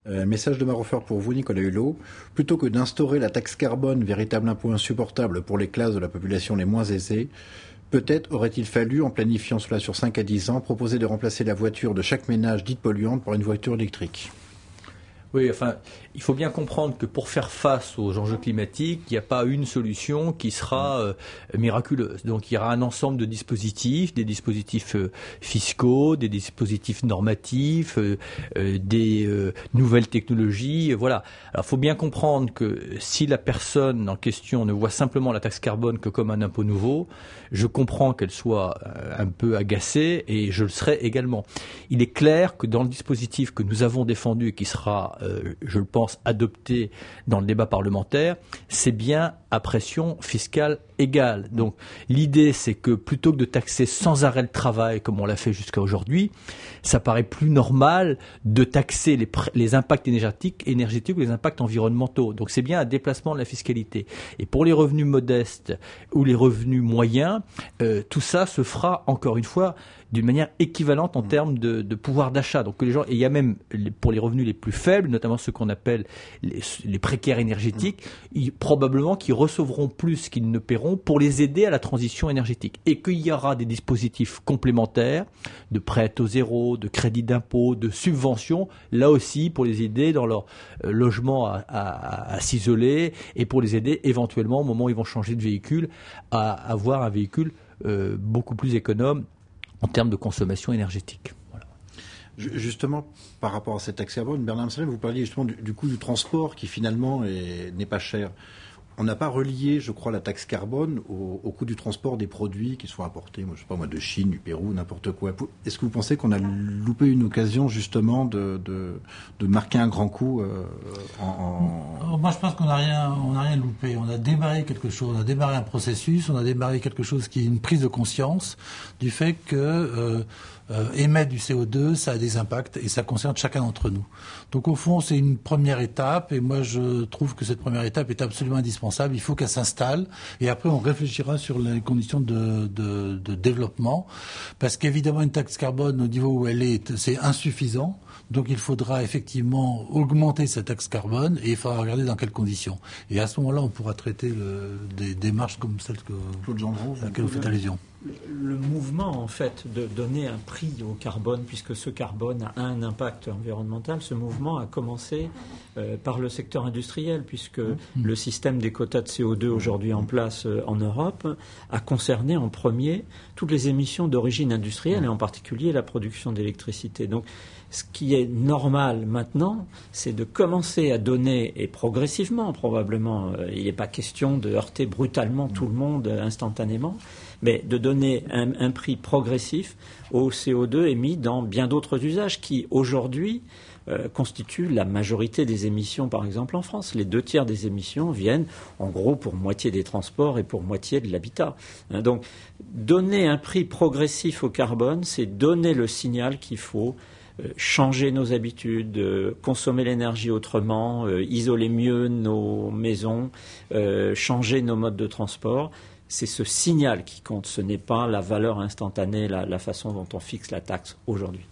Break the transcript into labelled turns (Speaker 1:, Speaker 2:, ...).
Speaker 1: Message de Maroffer pour vous, Nicolas Hulot. Plutôt que d'instaurer la taxe carbone, véritable impôt insupportable pour les classes de la population les moins aisées, peut-être aurait-il fallu, en planifiant cela sur 5 à 10 ans, proposer de remplacer la voiture de chaque ménage dite polluante par une voiture électrique.
Speaker 2: Oui, enfin, il faut bien comprendre que pour faire face aux enjeux climatiques, il n'y a pas une solution qui sera miraculeuse. Donc il y aura un ensemble de dispositifs, des dispositifs fiscaux, des dispositifs normatifs, des nouvelles technologies, voilà. Alors il faut bien comprendre que si la personne en question ne voit simplement la taxe carbone que comme un impôt nouveau, je comprends qu'elle soit un peu agacée et je le serai également. Il est clair que dans le dispositif que nous avons défendu et qui sera je le pense, adopté dans le débat parlementaire, c'est bien à pression fiscale égale. Donc l'idée, c'est que plutôt que de taxer sans arrêt le travail, comme on l'a fait jusqu'à aujourd'hui, ça paraît plus normal de taxer les impacts énergétiques ou les impacts environnementaux. Donc c'est bien un déplacement de la fiscalité. Et pour les revenus modestes ou les revenus moyens, tout ça se fera, encore une fois, d'une manière équivalente en termes de pouvoir d'achat. Donc que les gens, et il y a même pour les revenus les plus faibles, notamment ceux qu'on appelle les précaires énergétiques, probablement qu'ils recevront plus qu'ils ne paieront pour les aider à la transition énergétique. Et qu'il y aura des dispositifs complémentaires de prêts à taux zéro, de crédits d'impôt, de subventions, là aussi pour les aider dans leur logement à s'isoler et pour les aider éventuellement au moment où ils vont changer de véhicule à avoir un véhicule beaucoup plus économe en termes de consommation énergétique. Voilà.
Speaker 1: Justement, par rapport à cette taxe carbone, Bernard Amsalem, vous parliez justement du coût du transport qui finalement n'est pas cher. On n'a pas relié, je crois, la taxe carbone au coût du transport des produits qui sont importés, je sais pas moi, de Chine, du Pérou, n'importe quoi. Est-ce que vous pensez qu'on a loupé une occasion justement de marquer un grand coup
Speaker 3: Moi, je pense qu'on n'a rien loupé. On a démarré quelque chose, on a démarré un processus, on a démarré quelque chose qui est une prise de conscience du fait que émettre du CO2, ça a des impacts et ça concerne chacun d'entre nous. Donc au fond, c'est une première étape et moi je trouve que cette première étape est absolument indispensable. Il faut qu'elle s'installe et après on réfléchira sur les conditions de développement parce qu'évidemment une taxe carbone au niveau où elle est, c'est insuffisant. Donc il faudra effectivement augmenter cette taxe carbone et il faudra regarder dans quelles conditions. Et à ce moment-là, on pourra traiter des démarches comme celle à laquelle vous faites allusion.
Speaker 4: Le mouvement, en fait, de donner un prix au carbone, puisque ce carbone a un impact environnemental, ce mouvement a commencé par le secteur industriel, puisque le système des quotas de CO2 aujourd'hui en place en Europe a concerné en premier toutes les émissions d'origine industrielle, et en particulier la production d'électricité. Donc, ce qui est normal maintenant, c'est de commencer à donner, et progressivement probablement, il n'est pas question de heurter brutalement tout le monde instantanément, mais de donner un prix progressif au CO2 émis dans bien d'autres usages qui, aujourd'hui, constituent la majorité des émissions, par exemple en France. Les 2/3 des émissions viennent, en gros, pour moitié des transports et pour moitié de l'habitat. Donc, donner un prix progressif au carbone, c'est donner le signal qu'il faut changer nos habitudes, consommer l'énergie autrement, isoler mieux nos maisons, changer nos modes de transport. C'est ce signal qui compte, ce n'est pas la valeur instantanée, la façon dont on fixe la taxe aujourd'hui.